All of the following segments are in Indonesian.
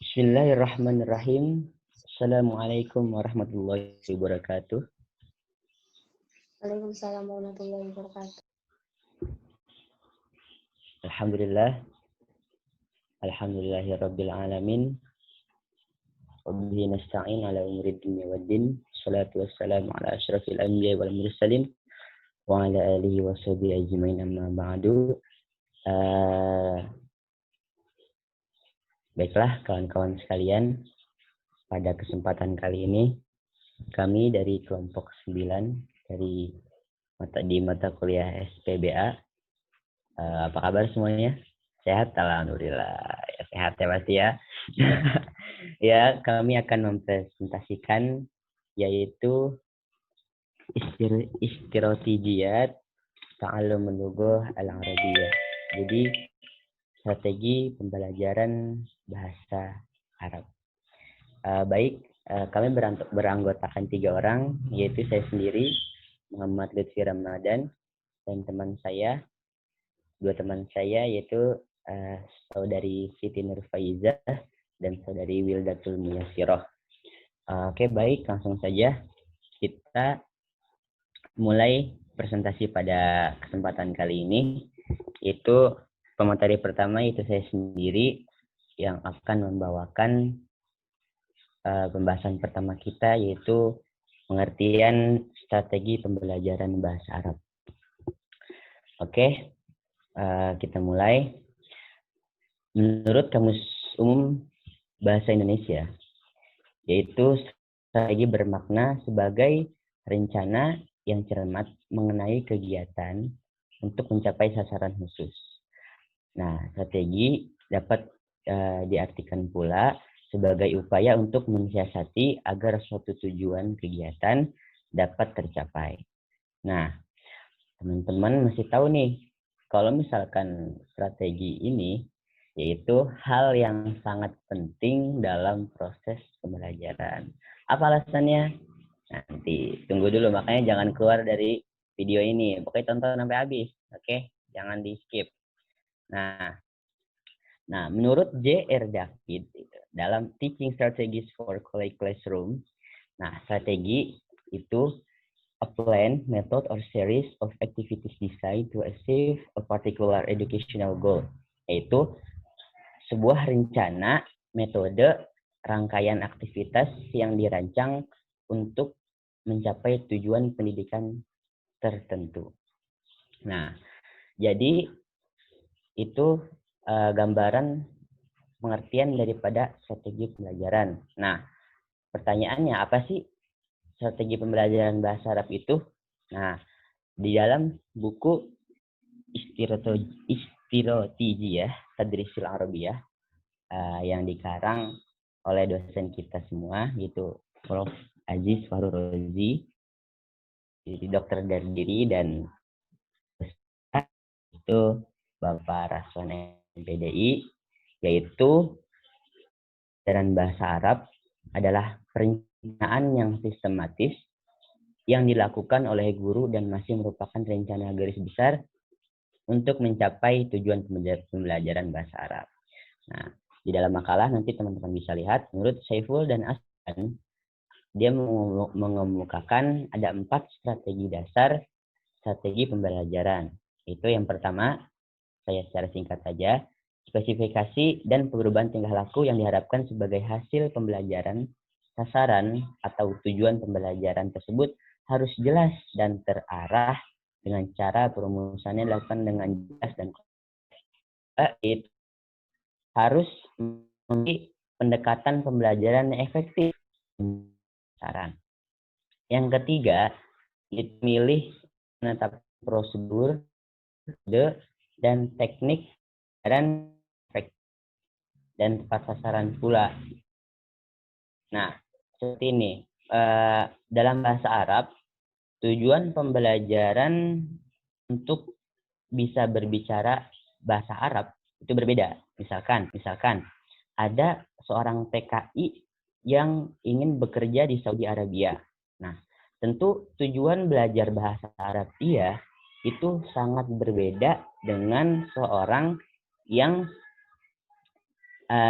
Bismillahirrahmanirrahim. Assalamualaikum warahmatullahi wabarakatuh. Waalaikumsalam warahmatullahi wabarakatuh. Alhamdulillah. Alhamdulillahirabbil alamin. Wabihi nasta'in ala umuri dunya waddin. Salatu wassalamu ala asyrafil anbiya wal mursalin wa ala alihi wa sahbihi ajmain amma ba'du. Baiklah kawan-kawan sekalian, pada kesempatan kali ini kami dari kelompok 9 dari mata kuliah SPBA. Apa kabar semuanya? Sehat? Alhamdulillah. Ya, sehat ya pasti ya. Ya, kami akan mempresentasikan yaitu istirotijiyat ta'allum al-lughah al-arabiyyah. Jadi strategi pembelajaran bahasa Arab. Baik, kami beranggotakan 3 orang, yaitu saya sendiri, Muhammad Lutfi Ramadan, dan dua teman saya yaitu saudari Siti Nurfaizah dan saudari Wildatul Muyassiroh. Oke, baik, langsung saja kita mulai presentasi pada kesempatan kali ini, yaitu pemateri pertama itu saya sendiri yang akan membawakan pembahasan pertama kita, yaitu pengertian strategi pembelajaran bahasa Arab. Oke, kita mulai. Menurut Kamus Umum Bahasa Indonesia, yaitu strategi bermakna sebagai rencana yang cermat mengenai kegiatan untuk mencapai sasaran khusus. Nah, strategi dapat diartikan pula sebagai upaya untuk mensiasati agar suatu tujuan kegiatan dapat tercapai. Nah, teman-teman mesti tahu nih, kalau misalkan strategi ini yaitu hal yang sangat penting dalam proses pembelajaran. Apa alasannya? Nanti tunggu dulu, makanya jangan keluar dari video ini. Pokoknya tonton sampai habis, oke? Jangan di skip. Nah, menurut J.R. David dalam Teaching Strategies for College Classroom, nah strategi itu a plan, method, or series of activities designed to achieve a particular educational goal, yaitu sebuah rencana, metode, rangkaian aktivitas yang dirancang untuk mencapai tujuan pendidikan tertentu. Nah, jadi itu gambaran pengertian daripada strategi pembelajaran. Nah, pertanyaannya apa sih strategi pembelajaran bahasa Arab itu? Nah, di dalam buku Istirotijiyah Tadrisil Arabiyah yang dikarang oleh dosen kita semua, yaitu Prof. Aziz Fahru Rozi, jadi dokter dari diri, dan itu Bapak Raswan MPDI, yaitu pembelajaran bahasa Arab adalah perencanaan yang sistematis yang dilakukan oleh guru dan masih merupakan rencana garis besar untuk mencapai tujuan pembelajaran bahasa Arab. Nah, di dalam makalah nanti teman-teman bisa lihat, menurut Saiful dan Aslan, dia mengemukakan ada 4 strategi dasar strategi pembelajaran. Itu yang pertama, saya secara singkat saja, spesifikasi dan perubahan tingkah laku yang diharapkan sebagai hasil pembelajaran. Sasaran atau tujuan pembelajaran tersebut harus jelas dan terarah dengan cara perumusannya dilakukan dengan jelas dan itu harus memiliki pendekatan pembelajaran yang efektif. Saran. Yang ketiga, memilih menetapkan prosedur dan teknik dan tepat sasaran pula. Nah, seperti ini. Dalam bahasa Arab, tujuan pembelajaran untuk bisa berbicara bahasa Arab itu berbeda. Misalkan ada seorang TKI yang ingin bekerja di Saudi Arabia. Nah, tentu tujuan belajar bahasa Arab dia itu sangat berbeda dengan seorang yang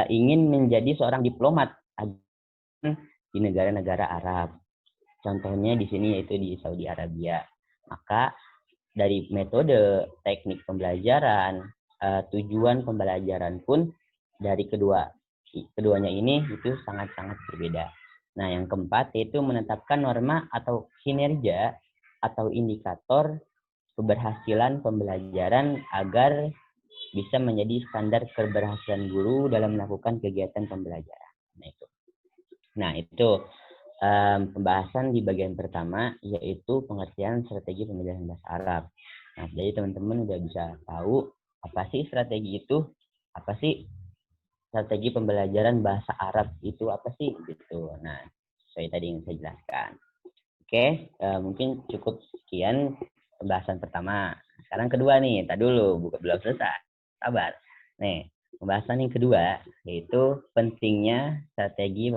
ingin menjadi seorang diplomat di negara-negara Arab. Contohnya di sini yaitu di Saudi Arabia. Maka dari metode teknik pembelajaran, tujuan pembelajaran pun dari keduanya ini itu sangat-sangat berbeda. Nah, yang keempat yaitu menetapkan norma atau kinerja atau indikator keberhasilan pembelajaran agar bisa menjadi standar keberhasilan guru dalam melakukan kegiatan pembelajaran. Nah, itu pembahasan di bagian pertama, yaitu pengertian strategi pembelajaran bahasa Arab. Nah, jadi teman-teman udah bisa tahu apa sih strategi itu, apa sih strategi pembelajaran bahasa Arab itu apa sih gitu. Nah, sesuai tadi yang saya jelaskan. Oke, mungkin cukup sekian pembahasan pertama. Sekarang kedua nih, tak dulu, belum selesai. Sabar. Nih, pembahasan yang kedua yaitu pentingnya strategi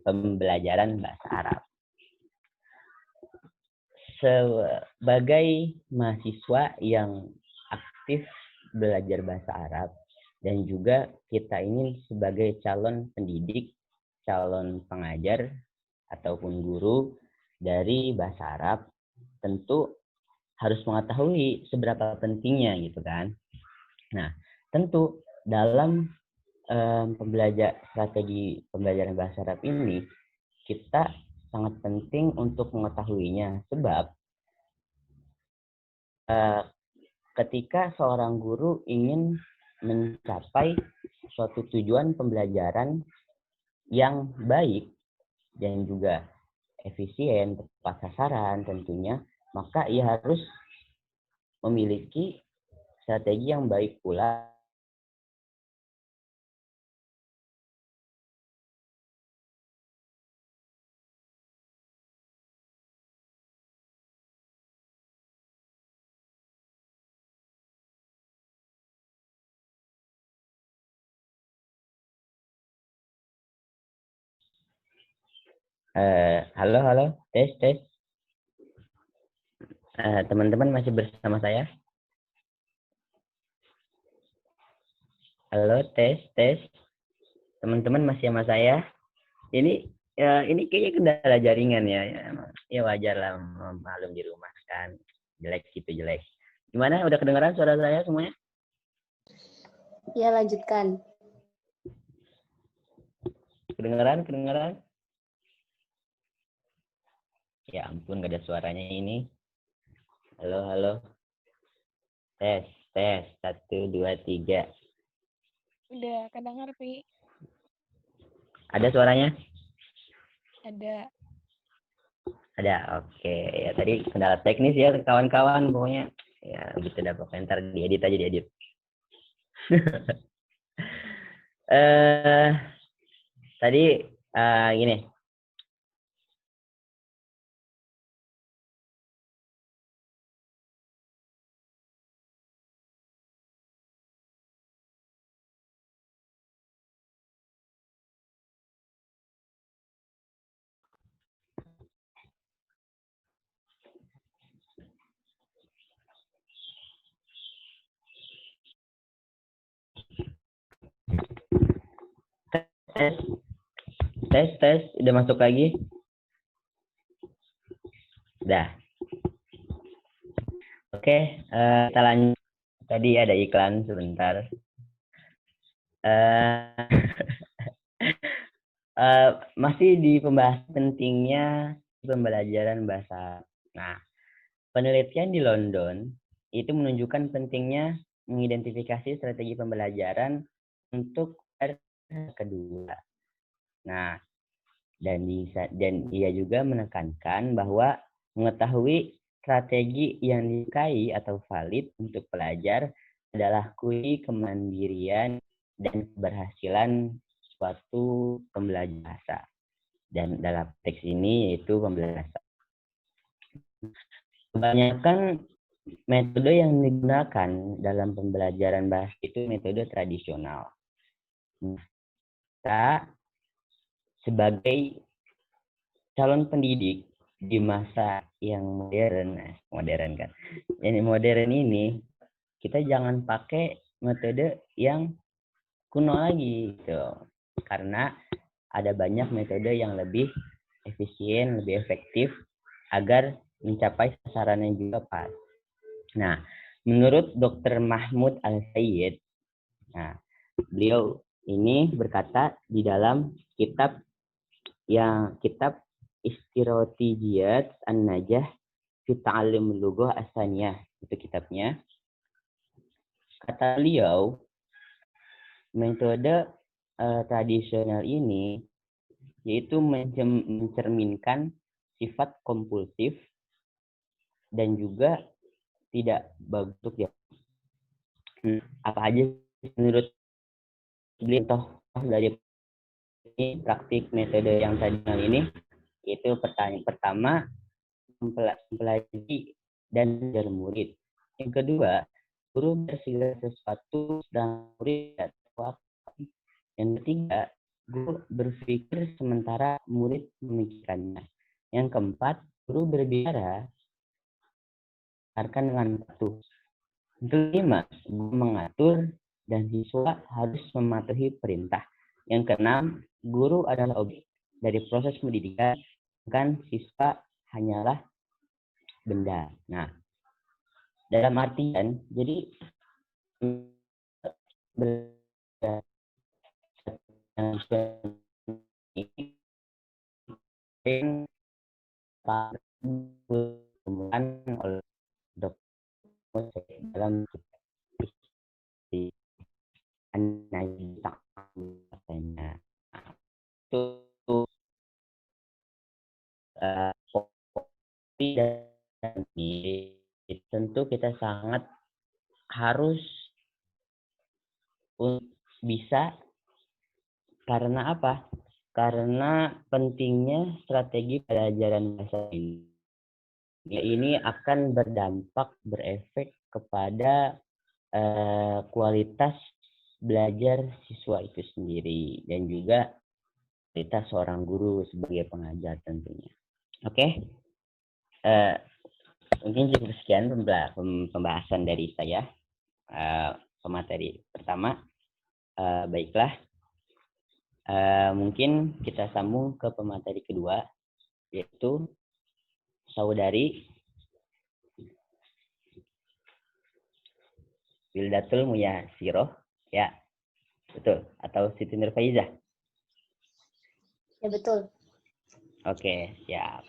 pembelajaran bahasa Arab. Sebagai mahasiswa yang aktif belajar bahasa Arab dan juga kita ini sebagai calon pendidik, calon pengajar ataupun guru dari bahasa Arab, tentu harus mengetahui seberapa pentingnya gitu kan. Nah, tentu dalam strategi pembelajaran bahasa Arab ini kita sangat penting untuk mengetahuinya, sebab ketika seorang guru ingin mencapai suatu tujuan pembelajaran yang baik dan juga efisien, tepat sasaran tentunya, maka ia harus memiliki strategi yang baik pula halo, tes. Teman-teman masih bersama saya? Halo, tes. Teman-teman masih sama saya? Ini kayaknya kendala jaringan ya. Ya wajar lah, malum di rumah kan. Jelek. Gimana? Udah kedengaran suara saya semuanya? Ya, lanjutkan. Kedengaran? Ya ampun, gak ada suaranya ini. Halo. Tes. 1, 2, 3. Udah kedengar, Pi. Ada suaranya? Ada, oke. Ya tadi kendala teknis ya kawan-kawan pokoknya. Ya begitu dah pokoknya, ntar diedit aja diedit. Tadi gini. Tes, udah masuk lagi? Udah. Oke, kita lanjut. Tadi ada iklan sebentar. Masih di pembahasan pentingnya pembelajaran bahasa. Nah, penelitian di London itu menunjukkan pentingnya mengidentifikasi strategi pembelajaran untuk kedua. Nah, dan ia juga menekankan bahwa mengetahui strategi yang disukai atau valid untuk pelajar adalah kunci kemandirian dan keberhasilan suatu pembelajaran bahasa. Dan dalam teks ini yaitu pembelajaran. Kebanyakan metode yang digunakan dalam pembelajaran bahasa itu metode tradisional. Kita sebagai calon pendidik di masa yang modern kan. Yang modern ini kita jangan pakai metode yang kuno lagi gitu. Karena ada banyak metode yang lebih efisien, lebih efektif agar mencapai sasaran yang juga pas. Nah, menurut Dr. Mahmud Al-Sayyid, nah, beliau ini berkata di dalam kitab Istirotijiyat An-Najah fi Ta'allum Lughah As-Saniyah, itu kitabnya. Kata beliau, metode tradisional ini yaitu mencerminkan sifat kompulsif dan juga tidak bagus untuk dia. Apa aja menurut beliau toh dari ini praktik metode yang tradisional ini? Itu pertanyaan pertama, mempelajari dan belajar murid. Yang kedua, guru bersegala sesuatu dan murid tidak tahu apa. Yang ketiga, guru berpikir sementara murid memikirkannya. Yang keempat, guru berbicara dengan patuh. Yang kelima, guru mengatur dan siswa harus mematuhi perintah. Yang keenam, guru adalah objek dari proses pendidikan, kan siswa hanyalah benda. Nah, dalam artian, jadi ini oleh dokter dalam analisis itu dan tentu kita sangat harus bisa, karena apa? Karena pentingnya strategi pelajaran bahasa ini. Ini akan berdampak, berefek kepada kualitas belajar siswa itu sendiri dan juga kualitas seorang guru sebagai pengajar tentunya. Oke, mungkin cukup sekian pembahasan dari saya pemateri pertama. Baiklah, mungkin kita sambung ke pemateri kedua, yaitu saudari Wildatul Muyasiroh, ya betul, atau Siti Nurfaizah. Ya betul. Oke, siap.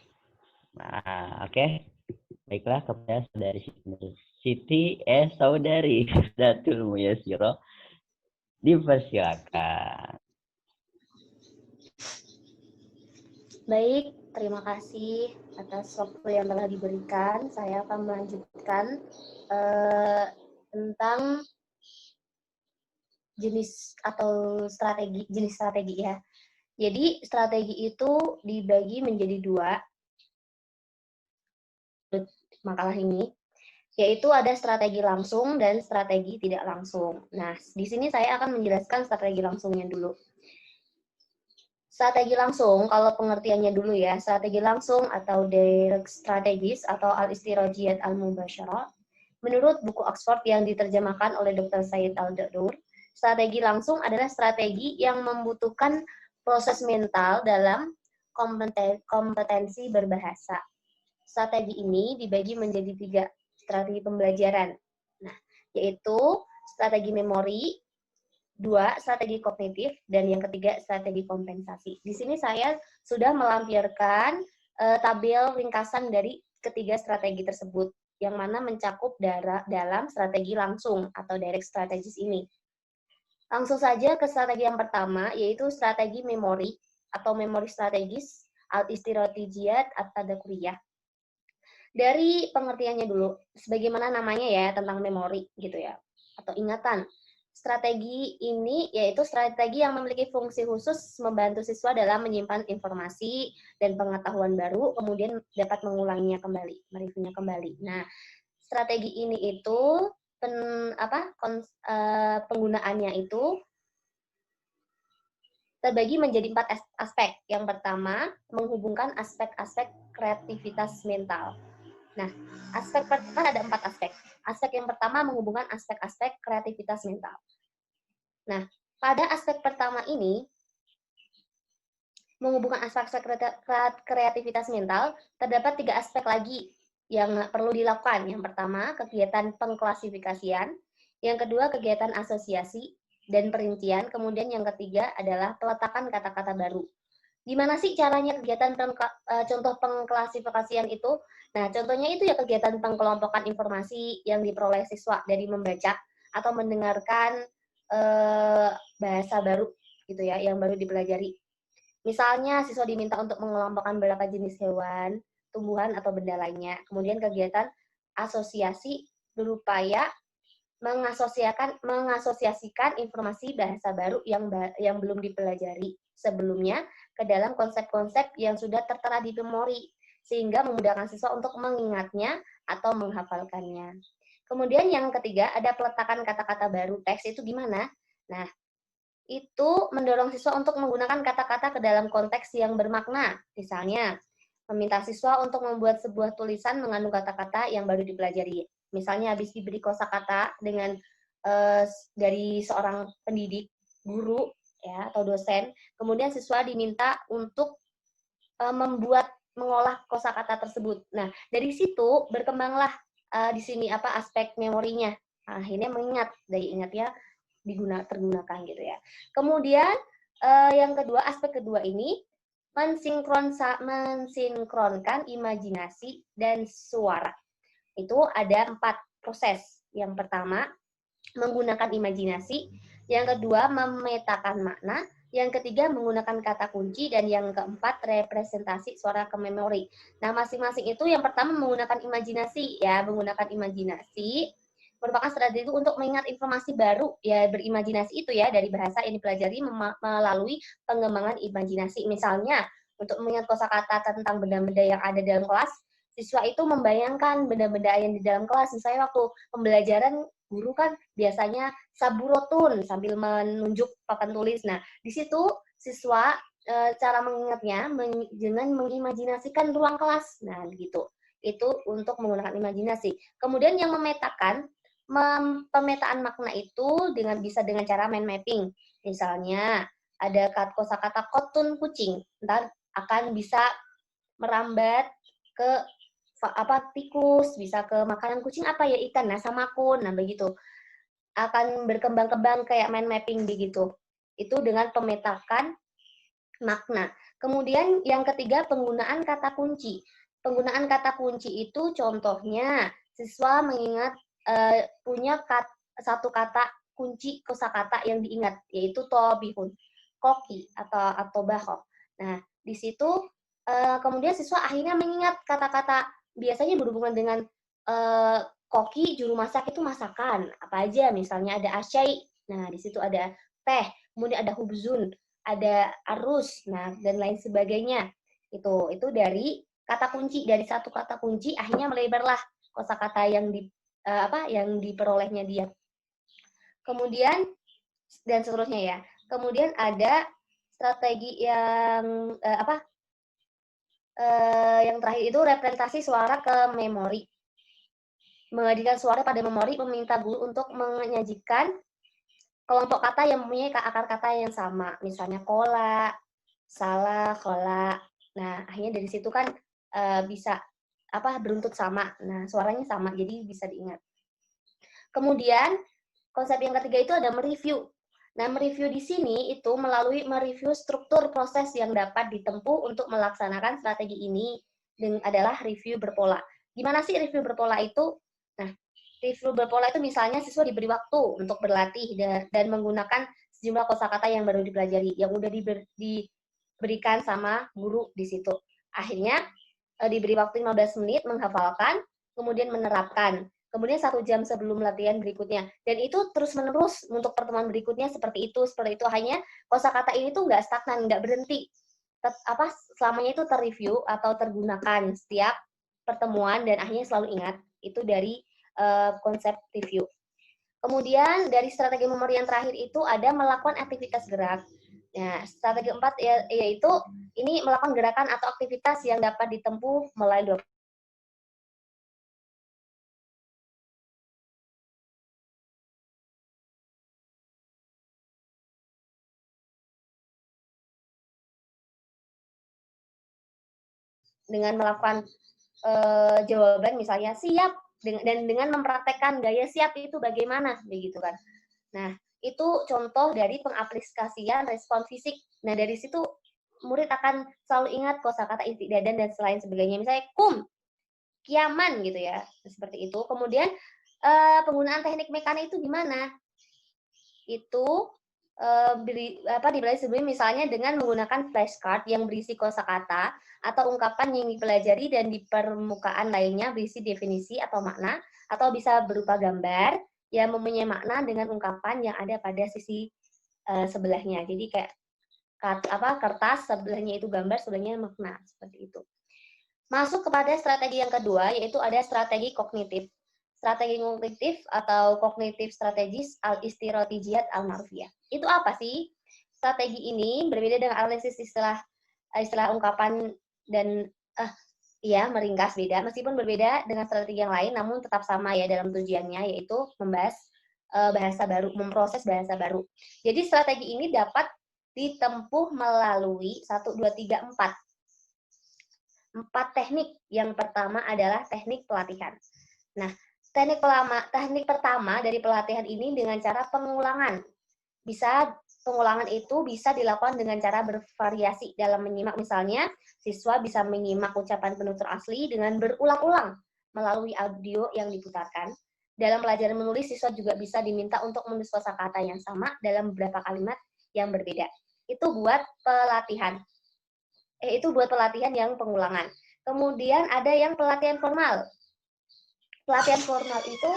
Nah, oke. Baiklah, kepada saudari saudari Wildatul Muyasiroh, dipersilakan. Baik, terima kasih atas waktu yang telah diberikan. Saya akan melanjutkan tentang jenis strategi ya. Jadi strategi itu dibagi menjadi dua makalah ini, yaitu ada strategi langsung dan strategi tidak langsung. Nah, di sini saya akan menjelaskan strategi langsungnya dulu. Strategi langsung, kalau pengertiannya dulu ya, strategi langsung atau direct strategies atau al-istirajiyat al-mubasyarah, menurut buku Oxford yang diterjemahkan oleh Dr. Said Al-Dadur, strategi langsung adalah strategi yang membutuhkan proses mental dalam kompetensi berbahasa. Strategi ini dibagi menjadi 3 strategi pembelajaran, nah, yaitu strategi memori, 2 strategi kognitif, dan yang ketiga strategi kompensasi. Di sini saya sudah melampirkan tabel ringkasan dari ketiga strategi tersebut, yang mana mencakup dalam strategi langsung atau direct strategies ini. Langsung saja ke strategi yang pertama, yaitu strategi memori atau memori strategis al-istirotijiyat at-tadakuriyah. Dari pengertiannya dulu, sebagaimana namanya ya, tentang memori gitu ya, atau ingatan. Strategi ini yaitu strategi yang memiliki fungsi khusus membantu siswa dalam menyimpan informasi dan pengetahuan baru, kemudian dapat mengulanginya kembali, mereviewnya kembali. Nah, strategi ini itu penggunaannya itu terbagi menjadi 4 aspek. Yang pertama, menghubungkan aspek-aspek kreativitas mental. Nah, aspek pertama ada 4 aspek. Aspek yang pertama menghubungkan aspek-aspek kreativitas mental. Nah, Pada aspek pertama ini, menghubungkan aspek kreativitas mental, terdapat 3 aspek lagi yang perlu dilakukan. Yang pertama, kegiatan pengklasifikasian. Yang kedua, kegiatan asosiasi dan perincian. Kemudian yang ketiga adalah peletakan kata-kata baru. Gimana sih caranya kegiatan contoh pengklasifikasian itu? Nah, contohnya itu ya kegiatan pengkelompokan informasi yang diperoleh siswa dari membaca atau mendengarkan bahasa baru gitu ya, yang baru dipelajari. Misalnya, siswa diminta untuk mengelompokkan beberapa jenis hewan, tumbuhan, atau benda lainnya. Kemudian kegiatan asosiasi berupaya mengasosiasikan informasi bahasa baru yang belum dipelajari sebelumnya ke dalam konsep-konsep yang sudah tertera di memori, sehingga memudahkan siswa untuk mengingatnya atau menghafalkannya. Kemudian yang ketiga, ada peletakan kata-kata baru. Teks itu gimana? Nah, itu mendorong siswa untuk menggunakan kata-kata ke dalam konteks yang bermakna. Misalnya, meminta siswa untuk membuat sebuah tulisan mengandung kata-kata yang baru dipelajari. Misalnya habis diberi kosakata dengan dari seorang pendidik, guru ya atau dosen, kemudian siswa diminta untuk mengolah kosakata tersebut. Nah, dari situ berkembanglah di sini aspek memorinya. Akhirnya mengingat, daya ingatnya tergunakan gitu ya. Kemudian yang kedua, aspek kedua ini mensinkronkan imajinasi dan suara. Itu ada 4 proses. Yang pertama, menggunakan imajinasi. Yang kedua, memetakan makna. Yang ketiga, menggunakan kata kunci. Dan yang keempat, representasi suara ke memori. Nah, masing-masing itu yang pertama menggunakan imajinasi. Ya, menggunakan imajinasi merupakan strategi untuk mengingat informasi baru. Ya, berimajinasi itu ya, dari bahasa yang dipelajari melalui pengembangan imajinasi. Misalnya, untuk mengingat kosakata tentang benda-benda yang ada dalam kelas, siswa itu membayangkan benda-benda yang di dalam kelas. Misalnya waktu pembelajaran, guru kan biasanya saburotun sambil menunjuk papan tulis. Nah, di situ siswa cara mengingatnya dengan mengimajinasikan ruang kelas. Nah, gitu. Itu untuk menggunakan imajinasi. Kemudian yang memetakan, pemetaan makna itu bisa dengan cara mind mapping. Misalnya, ada kosakata kotun kucing. Ntar akan bisa merambat ke tikus, bisa ke makanan kucing apa ya, ikan, nah samakun, nah begitu. Akan berkembang-kembang kayak mind mapping begitu. Itu dengan pemetakan makna. Kemudian yang ketiga, penggunaan kata kunci. Penggunaan kata kunci itu contohnya siswa mengingat punya satu kata kunci kosakata yang diingat, yaitu tobihun, koki atau baho. Nah, di situ kemudian siswa akhirnya mengingat kata-kata biasanya berhubungan dengan koki, juru masak itu masakan apa aja, misalnya ada asyai, nah di situ ada teh, kemudian ada hubzun, ada arus, nah dan lain sebagainya. Itu dari kata kunci, dari satu kata kunci akhirnya melebarlah kosakata yang yang diperolehnya dia. Kemudian dan seterusnya ya. Kemudian ada strategi yang yang terakhir itu representasi suara ke memori. Menghadirkan suara pada memori, meminta guru untuk menyajikan kelompok kata yang mempunyai akar kata yang sama. Misalnya kola, salah, kola. Nah, akhirnya dari situ kan bisa beruntut sama. Nah, suaranya sama, jadi bisa diingat. Kemudian, konsep yang ketiga itu ada mereview. Nah, mereview di sini itu melalui mereview struktur proses yang dapat ditempuh untuk melaksanakan strategi ini adalah review berpola. Gimana sih review berpola itu? Nah, review berpola itu misalnya siswa diberi waktu untuk berlatih dan menggunakan sejumlah kosakata yang baru dipelajari, yang udah diberikan sama guru di situ. Akhirnya diberi waktu 15 menit menghafalkan, kemudian menerapkan. Kemudian 1 jam sebelum latihan berikutnya. Dan itu terus-menerus untuk pertemuan berikutnya seperti itu. Hanya kosakata ini tuh nggak stagnan, nggak berhenti. Selamanya itu terreview atau tergunakan setiap pertemuan dan akhirnya selalu ingat. Itu dari konsep review. Kemudian dari strategi memori yang terakhir itu ada melakukan aktivitas gerak. Nah, strategi 4 yaitu ini melakukan gerakan atau aktivitas yang dapat ditempuh melalui dengan melakukan jawaban misalnya siap dan dengan mempraktekkan gaya siap itu bagaimana begitu kan. Nah, itu contoh dari pengaplikasian respon fisik. Nah, dari situ murid akan selalu ingat kosakata inti dadan dan selain sebagainya. Misalnya kum, kiaman gitu ya. Seperti itu. Kemudian penggunaan teknik mekanik itu gimana? Itu dipelajari sebelumnya misalnya dengan menggunakan flashcard yang berisi kosakata atau ungkapan yang dipelajari dan di permukaan lainnya berisi definisi atau makna atau bisa berupa gambar yang mempunyai makna dengan ungkapan yang ada pada sisi sebelahnya. Jadi kayak kertas sebelahnya itu gambar, sebelahnya makna seperti itu. Masuk kepada strategi yang kedua yaitu ada strategi kognitif. Strategi kognitif atau kognitif strategis al-istirotijiyat al-ma'rufiyah. Itu apa sih? Strategi ini berbeda dengan analisis istilah ungkapan dan meringkas beda. Meskipun berbeda dengan strategi yang lain, namun tetap sama ya dalam tujuannya, yaitu membahas bahasa baru, memproses bahasa baru. Jadi strategi ini dapat ditempuh melalui 1, 2, 3, 4 teknik. Yang pertama adalah teknik pelatihan. Nah, teknik pertama dari pelatihan ini dengan cara pengulangan. Pengulangan itu bisa dilakukan dengan cara bervariasi dalam menyimak. Misalnya, siswa bisa menyimak ucapan penutur asli dengan berulang-ulang melalui audio yang diputarkan. Dalam pelajaran menulis, siswa juga bisa diminta untuk menulis kosakata yang sama dalam beberapa kalimat yang berbeda. Itu buat pelatihan. Itu buat pelatihan yang pengulangan. Kemudian ada yang pelatihan formal. Pelatihan formal itu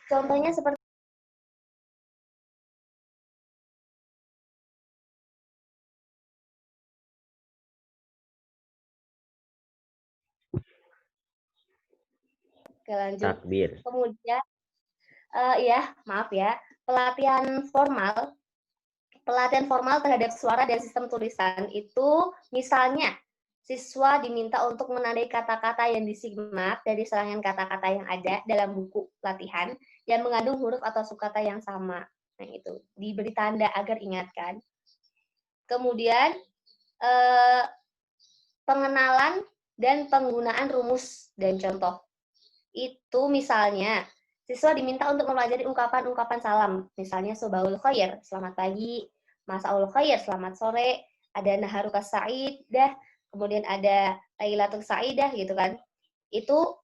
contohnya seperti lanjut. Takbir. Kemudian pelatihan formal terhadap suara dan sistem tulisan itu misalnya siswa diminta untuk menandai kata-kata yang disimak dari serangkaian kata-kata yang ada dalam buku latihan yang mengandung huruf atau sukata yang sama. Nah, itu diberi tanda agar ingatkan. Kemudian pengenalan dan penggunaan rumus dan contoh. Itu misalnya siswa diminta untuk mempelajari ungkapan-ungkapan salam. Misalnya sobaul khair, selamat pagi, masaul khair, selamat sore, ada naharukas sa'idah, kemudian ada lailatul sa'idah gitu kan. Itu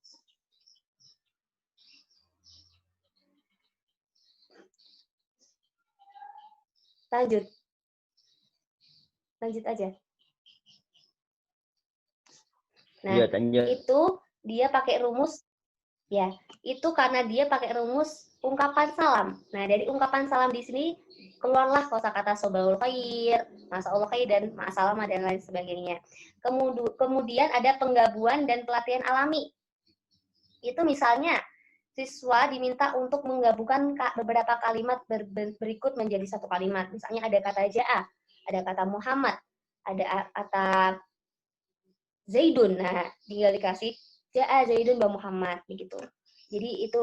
lanjut aja. Nah, itu dia pakai rumus ya. Itu karena dia pakai rumus ungkapan salam. Nah, dari ungkapan salam di sini keluarlah kosakata sobaul khair, masaul khair dan ma'asalama dan lain sebagainya. Kemudian ada penggabungan dan pelatihan alami. Itu misalnya siswa diminta untuk menggabungkan beberapa kalimat berikut menjadi satu kalimat. Misalnya ada kata ja'a, ada kata Muhammad, ada kata Zaidun. Nah, tinggal dikasih ja'a Zaidun wa Muhammad begitu. Jadi itu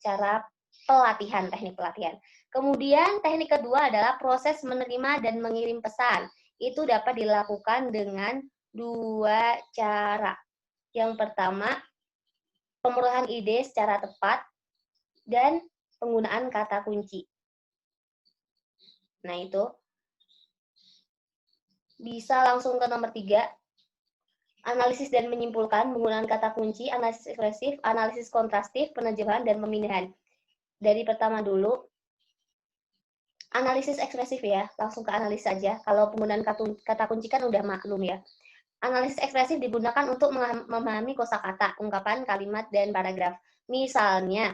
cara pelatihan, teknik pelatihan. Kemudian teknik kedua adalah proses menerima dan mengirim pesan. Itu dapat dilakukan dengan 2 cara. Yang pertama, pemerolehan ide secara tepat dan penggunaan kata kunci. Nah, itu bisa langsung ke nomor 3. Analisis dan menyimpulkan menggunakan kata kunci, analisis ekspresif, analisis kontrastif, penerjemahan, dan pemindahan. Dari pertama dulu, analisis ekspresif ya, langsung ke analisis saja. Kalau penggunaan kata kunci kan udah maklum ya. Analisis ekspresif digunakan untuk memahami kosakata, ungkapan, kalimat, dan paragraf. Misalnya,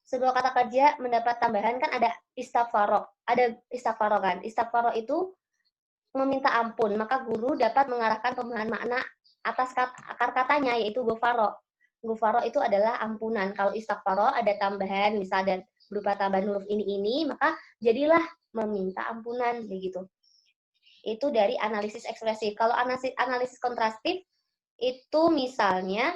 sebuah kata kerja mendapat tambahan kan ada istighfaro. Ada istighfaro kan. Istighfaro itu meminta ampun, maka guru dapat mengarahkan pemahaman makna atas akar katanya, yaitu gufaro. Gufaro itu adalah ampunan. Kalau istighfaro ada tambahan, misal dan berupa tambahan huruf ini, maka jadilah meminta ampunan, begitu. Itu dari analisis ekspresif. Kalau analisis kontrastif, itu misalnya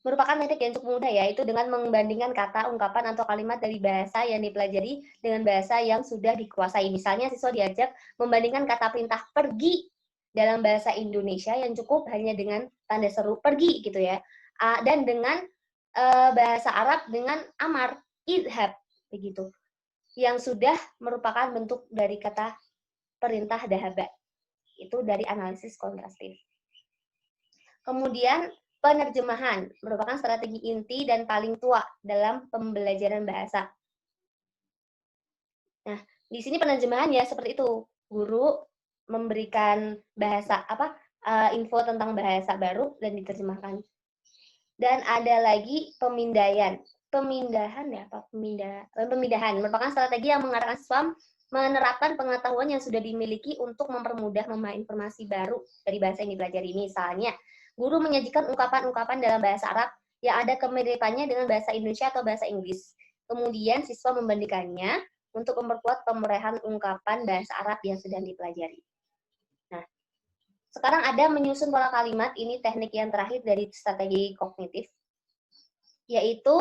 merupakan teknik yang cukup mudah ya, itu dengan membandingkan kata, ungkapan, atau kalimat dari bahasa yang dipelajari dengan bahasa yang sudah dikuasai. Misalnya siswa diajak membandingkan kata perintah pergi dalam bahasa Indonesia yang cukup hanya dengan tanda seru pergi gitu ya. Dan dengan bahasa Arab dengan amar, idhab begitu. Yang sudah merupakan bentuk dari kata perintah dahaba. Itu dari analisis kontrastif. Kemudian penerjemahan merupakan strategi inti dan paling tua dalam pembelajaran bahasa. Nah, di sini penerjemahan ya seperti itu. Guru memberikan bahasa info tentang bahasa baru dan diterjemahkan. Dan ada lagi pemindahan. Pemindahan merupakan strategi yang mengarahkan siswa menerapkan pengetahuan yang sudah dimiliki untuk mempermudah memahami informasi baru dari bahasa yang dipelajari. Misalnya, guru menyajikan ungkapan-ungkapan dalam bahasa Arab yang ada kemiripannya dengan bahasa Indonesia atau bahasa Inggris. Kemudian siswa membandingkannya untuk memperkuat pemerahan ungkapan bahasa Arab yang sedang dipelajari. Nah, sekarang ada menyusun pola kalimat, ini teknik yang terakhir dari strategi kognitif, yaitu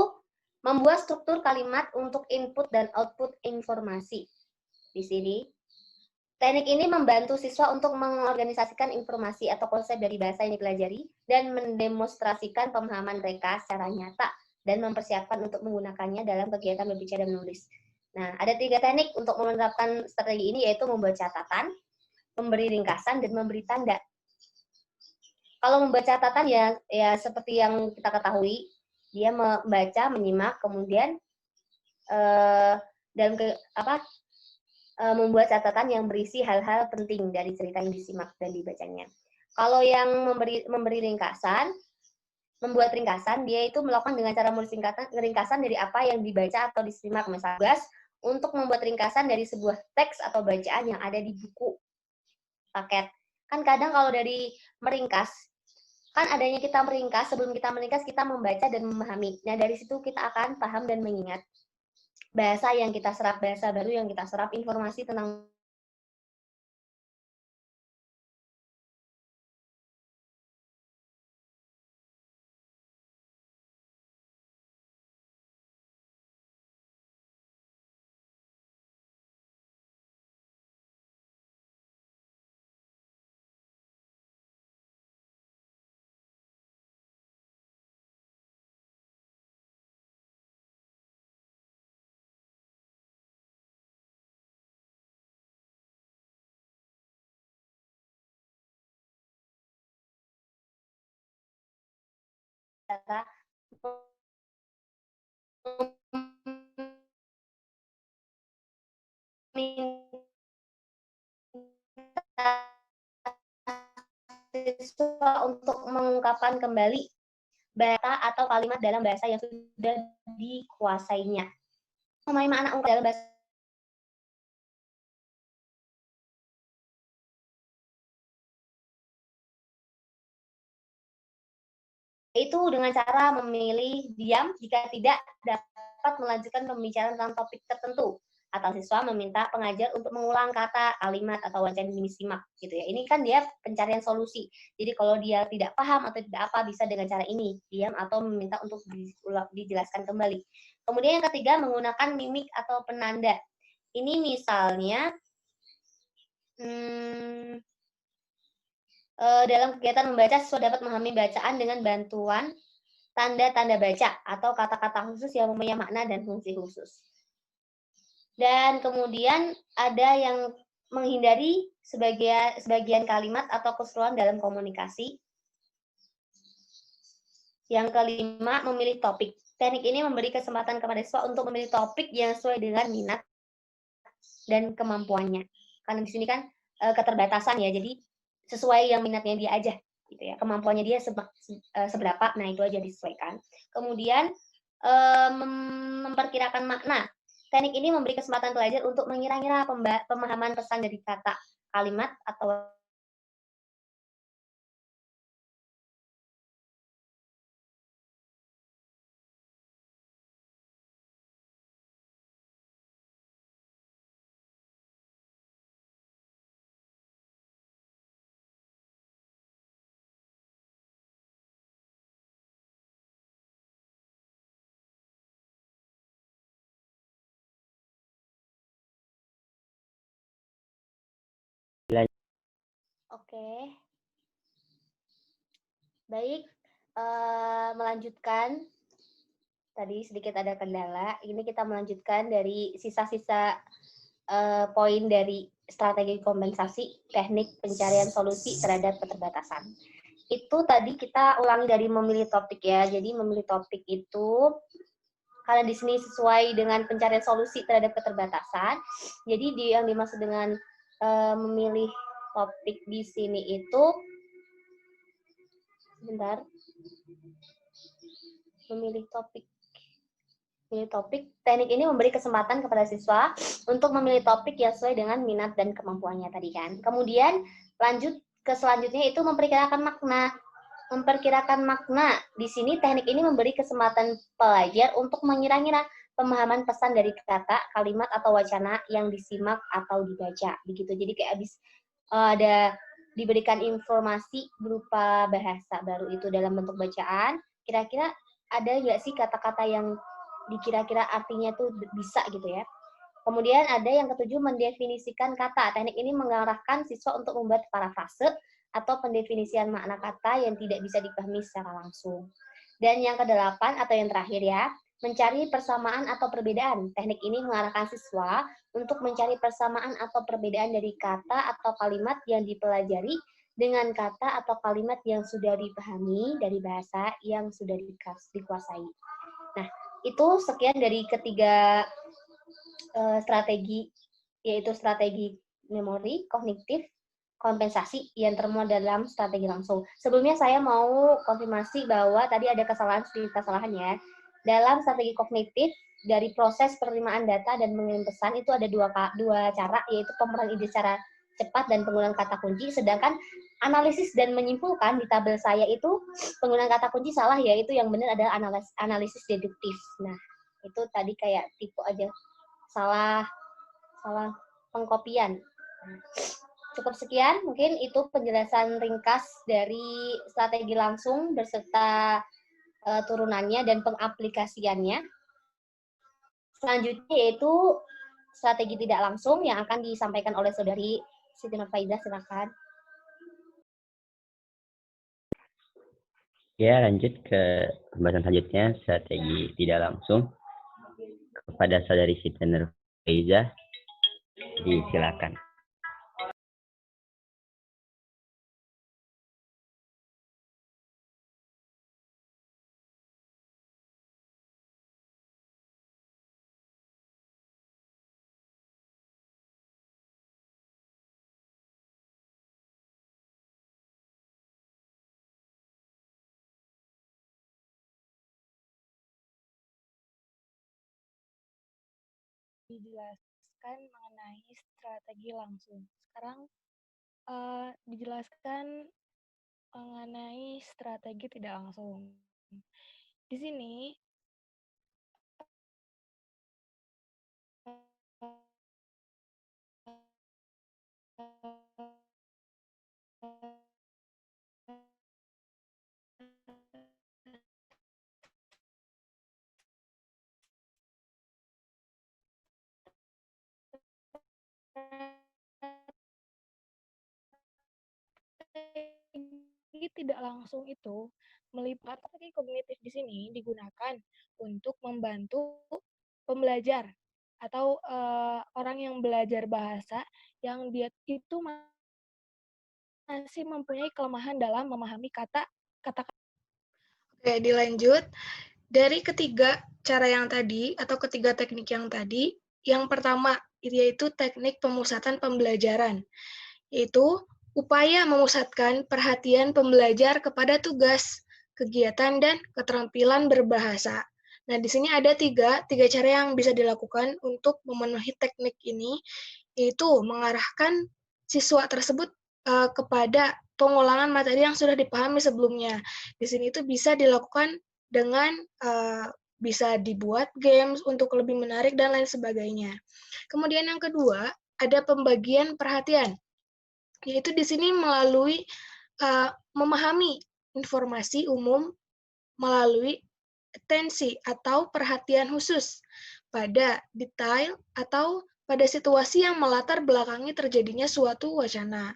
membuat struktur kalimat untuk input dan output informasi. Di sini, teknik ini membantu siswa untuk mengorganisasikan informasi atau konsep dari bahasa yang dipelajari dan mendemonstrasikan pemahaman mereka secara nyata dan mempersiapkan untuk menggunakannya dalam kegiatan berbicara dan menulis. Nah, ada 3 teknik untuk menerapkan strategi ini, yaitu membuat catatan, memberi ringkasan, dan memberi tanda. Kalau membuat catatan ya seperti yang kita ketahui, dia membaca, menyimak, kemudian membuat catatan yang berisi hal-hal penting dari cerita yang disimak dan dibacanya. Kalau yang memberi ringkasan, membuat ringkasan, dia itu melakukan dengan cara menulis ringkasan dari apa yang dibaca atau disimak. Misalnya, untuk membuat ringkasan dari sebuah teks atau bacaan yang ada di buku paket. Kan kadang kalau dari meringkas, kan adanya kita meringkas, sebelum kita meringkas kita membaca dan memahami. Nah, dari situ kita akan paham dan mengingat bahasa yang kita serap, bahasa baru yang kita serap, informasi tentang data siswa untuk mengungkapkan kembali bahasa atau kalimat dalam bahasa yang sudah dikuasainya. Memahami makna ungkapan dalam bahasa itu dengan cara memilih diam jika tidak dapat melanjutkan pembicaraan tentang topik tertentu, atau siswa meminta pengajar untuk mengulang kata, kalimat, atau wacana yang disimak gitu ya. Ini kan dia pencarian solusi. Jadi kalau dia tidak paham atau tidak apa, bisa dengan cara ini, diam atau meminta untuk dijelaskan kembali. Kemudian yang ketiga, menggunakan mimik atau penanda. Ini misalnya dalam kegiatan membaca, siswa dapat memahami bacaan dengan bantuan tanda-tanda baca atau kata-kata khusus yang mempunyai makna dan fungsi khusus. Dan kemudian ada yang menghindari sebagian kalimat atau keseruan dalam komunikasi. Yang kelima, memilih topik. Teknik ini memberi kesempatan kepada siswa untuk memilih topik yang sesuai dengan minat dan kemampuannya. Karena di sini kan keterbatasan ya, jadi sesuai yang minatnya dia aja gitu ya, kemampuannya dia seberapa, nah itu aja disesuaikan. Kemudian memperkirakan makna. Teknik ini memberi kesempatan pelajar untuk mengira-ngira pemahaman pesan dari kata, kalimat, atau Oke. Baik, melanjutkan. Tadi sedikit ada kendala. Ini kita melanjutkan dari sisa-sisa poin dari strategi kompensasi, teknik pencarian solusi terhadap keterbatasan. Itu tadi kita ulangi dari memilih topik ya. Jadi memilih topik itu karena di sini sesuai dengan pencarian solusi terhadap keterbatasan. Jadi yang dimaksud dengan memilih topik di sini itu sebentar. Memilih topik. Teknik ini memberi kesempatan kepada siswa untuk memilih topik yang sesuai dengan minat dan kemampuannya tadi kan. Kemudian lanjut ke selanjutnya itu memperkirakan makna. Di sini teknik ini memberi kesempatan pelajar untuk mengira-ngira pemahaman pesan dari kata, kalimat atau wacana yang disimak atau dibaca. Begitu. Jadi kayak habis ada diberikan informasi berupa bahasa baru itu dalam bentuk bacaan. Kira-kira ada nggak sih kata-kata yang dikira-kira artinya tuh bisa gitu ya. Kemudian ada yang ketujuh, mendefinisikan kata. Teknik ini mengarahkan siswa untuk membuat parafrase atau pendefinisian makna kata yang tidak bisa dipahami secara langsung. Dan yang kedelapan atau yang terakhir ya, mencari persamaan atau perbedaan. Teknik ini mengarahkan siswa untuk mencari persamaan atau perbedaan dari kata atau kalimat yang dipelajari dengan kata atau kalimat yang sudah dipahami dari bahasa yang sudah dikuasai. Nah, itu sekian dari ketiga strategi, yaitu strategi memori, kognitif, kompensasi yang termuat dalam strategi langsung. Sebelumnya saya mau konfirmasi bahwa tadi ada kesalahan ya. Dalam strategi kognitif, dari proses penerimaan data dan mengirim pesan itu ada dua cara, yaitu pemeran ide secara cepat dan penggunaan kata kunci, sedangkan analisis dan menyimpulkan di tabel saya itu penggunaan kata kunci salah, yaitu yang benar adalah analisis deduktif. Nah, itu tadi kayak tipe aja salah pengkopian. Cukup sekian, mungkin itu penjelasan ringkas dari strategi langsung beserta turunannya dan pengaplikasiannya. Selanjutnya yaitu strategi tidak langsung yang akan disampaikan oleh Saudari Siti Nurfaizah, silakan. Ya, lanjut ke pembahasan selanjutnya, strategi tidak langsung. Kepada Saudari Siti Nurfaizah, disilakan. Dijelaskan mengenai strategi langsung. Sekarang dijelaskan mengenai strategi tidak langsung. Di sini strategi tidak langsung itu melipat strategi kognitif di sini digunakan untuk membantu pembelajar atau orang yang belajar bahasa yang dia itu masih mempunyai kelemahan dalam memahami kata-kata. Oke, dilanjut. Dari ketiga cara yang tadi, atau ketiga teknik yang tadi, yang pertama, yaitu teknik pemusatan pembelajaran, yaitu upaya memusatkan perhatian pembelajar kepada tugas, kegiatan, dan keterampilan berbahasa. Nah, di sini ada tiga cara yang bisa dilakukan untuk memenuhi teknik ini, yaitu mengarahkan siswa tersebut kepada pengulangan materi yang sudah dipahami sebelumnya. Di sini itu bisa dilakukan dengan bisa dibuat games untuk lebih menarik dan lain sebagainya. Kemudian yang kedua, ada pembagian perhatian, yaitu di sini melalui memahami informasi umum melalui atensi atau perhatian khusus pada detail atau pada situasi yang melatar belakangi terjadinya suatu wacana.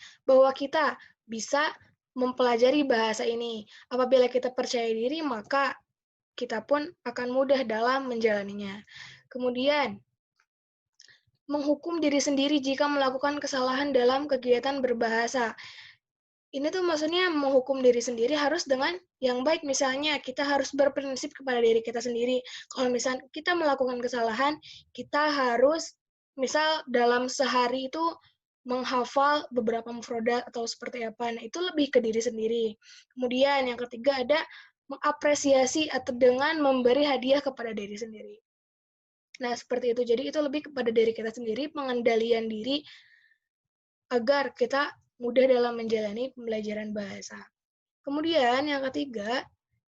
bahwa kita bisa mempelajari bahasa ini. Apabila kita percaya diri, maka kita pun akan mudah dalam menjalaninya. Kemudian, menghukum diri sendiri jika melakukan kesalahan dalam kegiatan berbahasa. Ini tuh maksudnya menghukum diri sendiri harus dengan yang baik. Misalnya kita harus berprinsip kepada diri kita sendiri. Kalau misalnya kita melakukan kesalahan, kita harus misal dalam sehari itu menghafal beberapa mufrodat atau seperti apa. Nah, itu lebih ke diri sendiri. Kemudian yang ketiga ada mengapresiasi atau dengan memberi hadiah kepada diri sendiri. Nah, seperti itu. Jadi itu lebih kepada diri kita sendiri, pengendalian diri agar kita mudah dalam menjalani pembelajaran bahasa. Kemudian yang ketiga,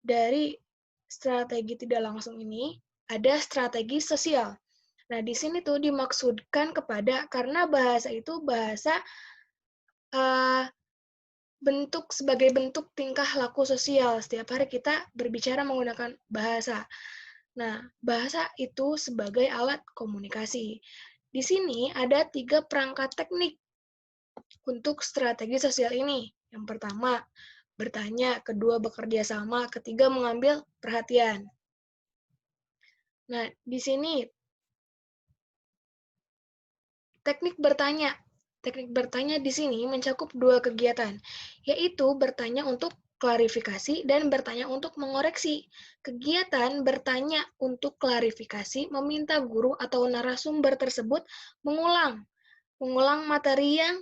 dari strategi tidak langsung ini, ada strategi sosial. Nah, di sini tuh dimaksudkan kepada, karena bahasa itu bahasa sebagai bentuk tingkah laku sosial. Setiap hari kita berbicara menggunakan bahasa. Nah, bahasa itu sebagai alat komunikasi. Di sini ada 3 perangkat teknik untuk strategi sosial ini. Yang pertama, bertanya, kedua, bekerja sama, ketiga, mengambil perhatian. Nah, di sini teknik bertanya. Teknik bertanya di sini mencakup 2 kegiatan, yaitu bertanya untuk klarifikasi dan bertanya untuk mengoreksi. Kegiatan bertanya untuk klarifikasi meminta guru atau narasumber tersebut mengulang materi yang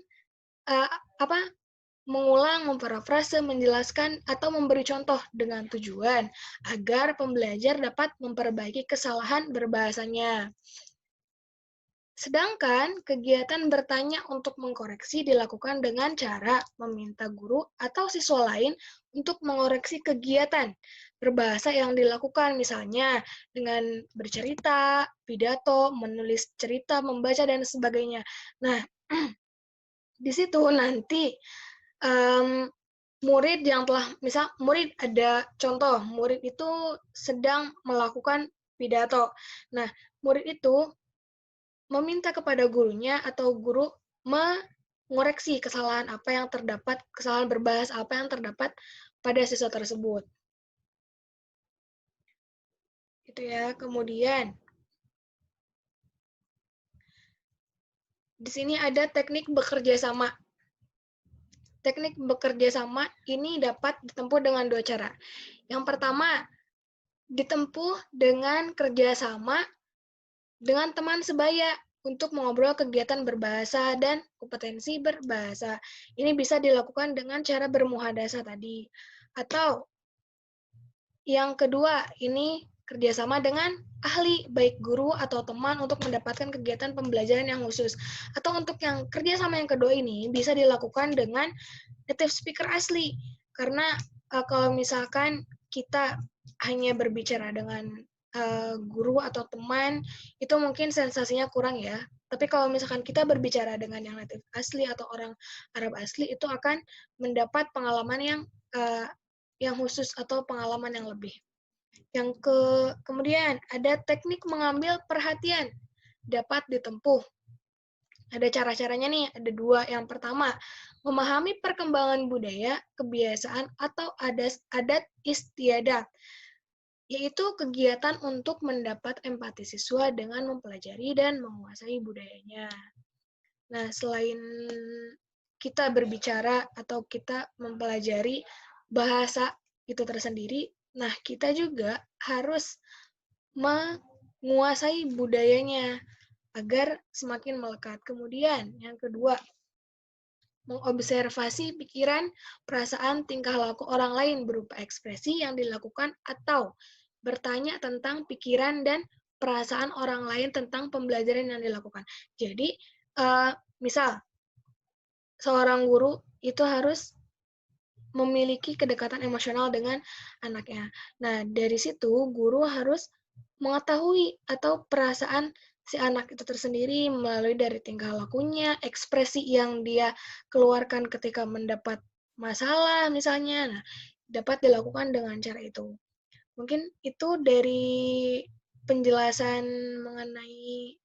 mengulang, memparafrase, menjelaskan, atau memberi contoh dengan tujuan agar pembelajar dapat memperbaiki kesalahan berbahasanya. Sedangkan kegiatan bertanya untuk mengkoreksi dilakukan dengan cara meminta guru atau siswa lain untuk mengoreksi kegiatan berbahasa yang dilakukan, misalnya dengan bercerita, pidato, menulis cerita, membaca, dan sebagainya. Nah, di situ nanti murid yang telah, misal murid ada contoh, murid itu sedang melakukan pidato. Nah, murid itu meminta kepada gurunya atau guru mengoreksi kesalahan apa yang terdapat, kesalahan berbahasa apa yang terdapat pada siswa tersebut. Itu ya. Kemudian di sini ada teknik bekerja sama. Teknik bekerja sama ini dapat ditempuh dengan 2 cara. Yang pertama, ditempuh dengan kerjasama dengan teman sebaya untuk mengobrol kegiatan berbahasa dan kompetensi berbahasa. Ini bisa dilakukan dengan cara bermuhadasah tadi. Atau yang kedua, ini kerjasama dengan ahli, baik guru atau teman untuk mendapatkan kegiatan pembelajaran yang khusus. Atau untuk yang kerjasama yang kedua ini bisa dilakukan dengan native speaker asli. Karena kalau misalkan kita hanya berbicara dengan guru atau teman, itu mungkin sensasinya kurang ya. Tapi kalau misalkan kita berbicara dengan yang native asli atau orang Arab asli, itu akan mendapat pengalaman yang khusus atau pengalaman yang lebih. Kemudian ada teknik mengambil perhatian dapat ditempuh. Ada cara-caranya nih, ada 2. Yang pertama, memahami perkembangan budaya, kebiasaan, atau adat istiadat, yaitu kegiatan untuk mendapat empati siswa dengan mempelajari dan menguasai budayanya. Nah, selain kita berbicara atau kita mempelajari bahasa itu tersendiri, nah kita juga harus menguasai budayanya agar semakin melekat. Kemudian, yang kedua, mengobservasi pikiran, perasaan, tingkah laku orang lain berupa ekspresi yang dilakukan atau bertanya tentang pikiran dan perasaan orang lain tentang pembelajaran yang dilakukan. Jadi, misal, seorang guru itu harus memiliki kedekatan emosional dengan anaknya. Nah, dari situ guru harus mengetahui atau perasaan si anak itu tersendiri melalui dari tingkah lakunya, ekspresi yang dia keluarkan ketika mendapat masalah misalnya. Nah, dapat dilakukan dengan cara itu. Mungkin itu dari penjelasan mengenai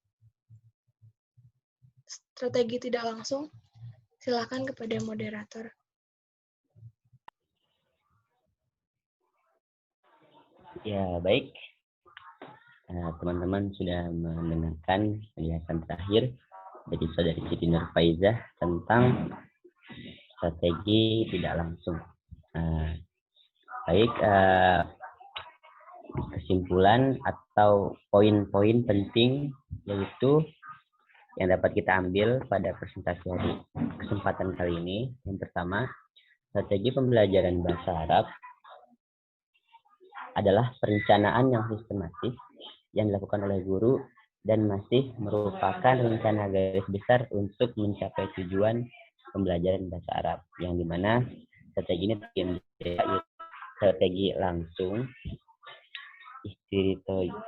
strategi tidak langsung. Silakan kepada moderator. Ya, baik. Teman-teman sudah mendengarkan penjelasan terakhir dari Saudari Siti Nurfaizah tentang strategi tidak langsung. Baik, kesimpulan atau poin-poin penting yaitu yang dapat kita ambil pada presentasi hari kesempatan kali ini. Yang pertama, strategi pembelajaran bahasa Arab adalah perencanaan yang sistematis yang dilakukan oleh guru dan masih merupakan rencana garis besar untuk mencapai tujuan pembelajaran bahasa Arab, yang dimana strategi ini strategi langsung,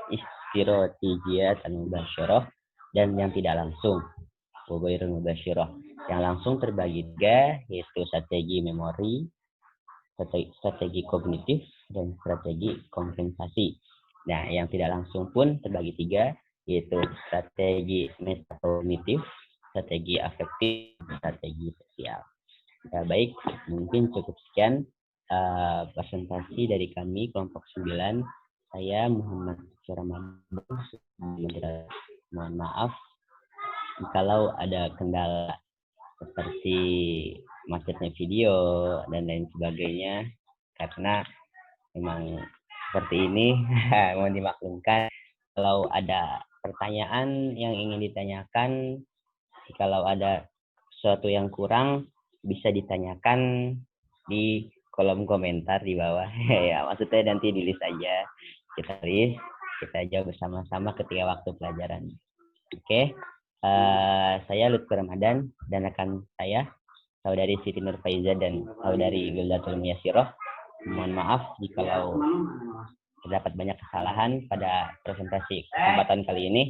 istirotijiyat al-mubasyarah, dan yang tidak langsung, wabairul mubasyarah. Yang langsung terbagi tiga, yaitu strategi memori, strategi kognitif, dan strategi kompensasi. Nah, yang tidak langsung pun terbagi tiga, yaitu strategi metakognitif, strategi afektif, strategi sosial. Ya, baik, mungkin cukup sekian presentasi dari kami kelompok 9. Saya Muhammad Ramadan. Mohon maaf kalau ada kendala seperti macetnya video dan lain sebagainya, karena memang seperti ini. Mohon dimaklumkan. Kalau ada pertanyaan yang ingin ditanyakan, kalau ada sesuatu yang kurang, bisa ditanyakan di kolom komentar di bawah. Ya, maksudnya nanti di list aja. Kita jawab bersama-sama ketika waktu pelajaran. Oke. Saya Lutfi Ramadan dan rekan saya Saudari Siti Nurfaizah dan Saudari Wildatul Muyassiroh. Mohon maaf jika terdapat banyak kesalahan pada presentasi kesempatan kali ini.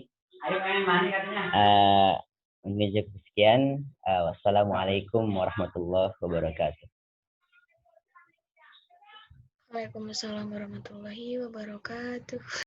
Mungkin cukup sekian. Wassalamualaikum warahmatullahi wabarakatuh. Waalaikumsalam warahmatullahi wabarakatuh.